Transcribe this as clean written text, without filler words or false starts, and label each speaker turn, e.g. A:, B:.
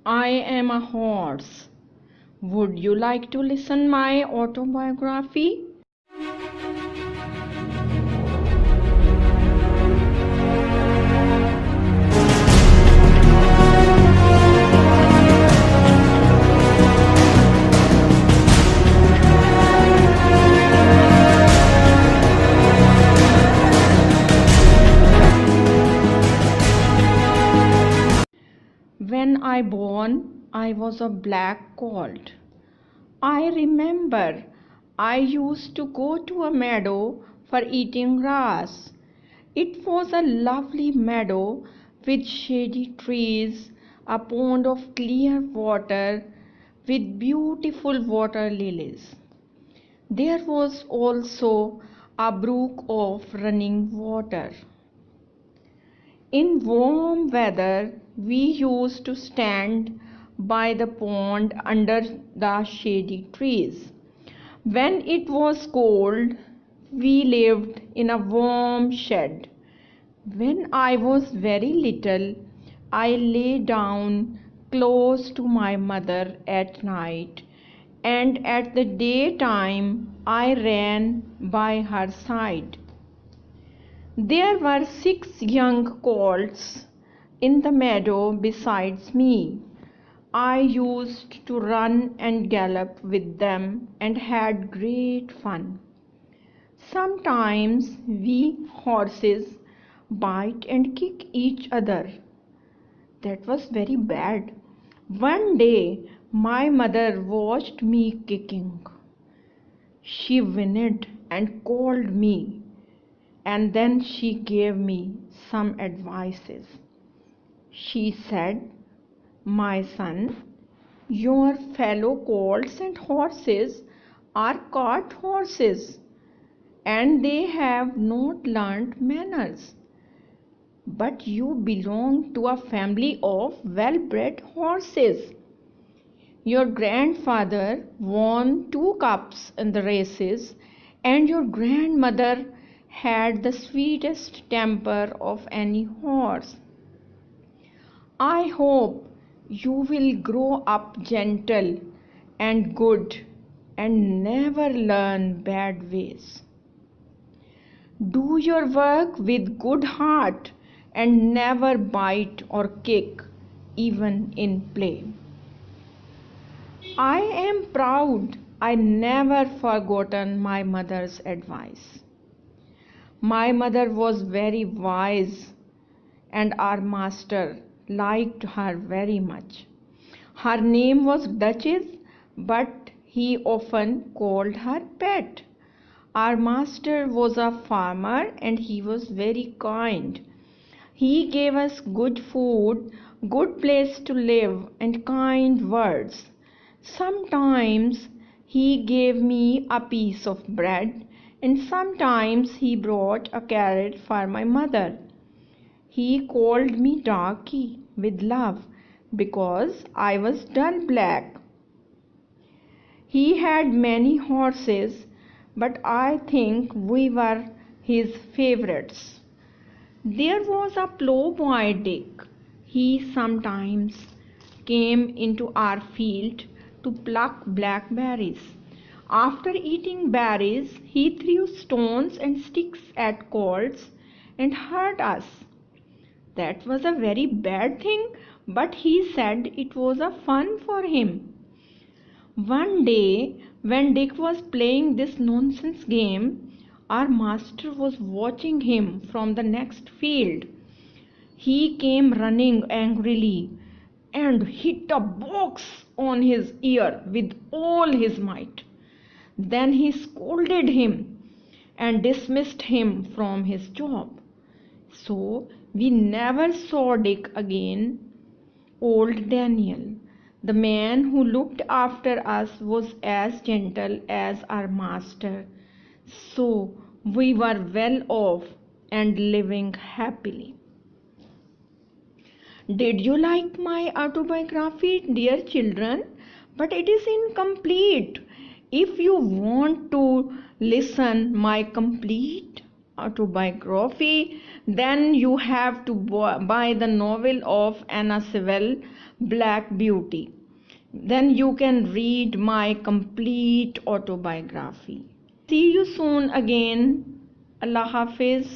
A: I am a horse. Would you like to listen my autobiography? When I born, I was a black colt. I remember I used to go to a meadow for eating grass. It was a lovely meadow with shady trees, a pond of clear water with beautiful water lilies. There was also a brook of running water. In warm weather, we used to stand by the pond under the shady trees. When it was cold, we lived in a warm shed. When I was very little, I lay down close to my mother at night, and at the daytime I ran by her side. There were 6 young colts in the meadow besides me. I used to run and gallop with them and had great fun. Sometimes we horses bite and kick each other. That was very bad. One day my mother watched me kicking. She whinnied and called me, and then she gave me some advices. She said, "My son, your fellow colts and horses are cart horses, and they have not learnt manners. But you belong to a family of well-bred horses. Your grandfather won 2 cups in the races, and your grandmother had the sweetest temper of any horse. I hope you will grow up gentle and good and never learn bad ways. Do your work with good heart and never bite or kick, even in play." I am proud I never forgotten my mother's advice. My mother was very wise, and our master liked her very much. Her name was Duchess, but he often called her Pet. Our master was a farmer and he was very kind. He gave us good food, good place to live, and kind words. Sometimes he gave me a piece of bread, and sometimes he brought a carrot for my mother. He called me Darky with love because I was dull black. He had many horses, but I think we were his favorites. There was a ploughboy Dick. He sometimes came into our field to pluck blackberries. After eating berries, he threw stones and sticks at colts and hurt us. That was a very bad thing, but he said it was a fun for him. One day, when Dick was playing this nonsense game, our master was watching him from the next field. He came running angrily and hit a box on his ear with all his might. Then he scolded him and dismissed him from his job. So we never saw Dick again. Old Daniel, the man who looked after us, was as gentle as our master. So we were well off and living happily. Did you like my autobiography, dear children? But it is incomplete. If you want to listen my complete autobiography, then you have to buy the novel of Anna Sewell, Black Beauty. Then you can read my complete autobiography. See you soon again. Allah Hafiz.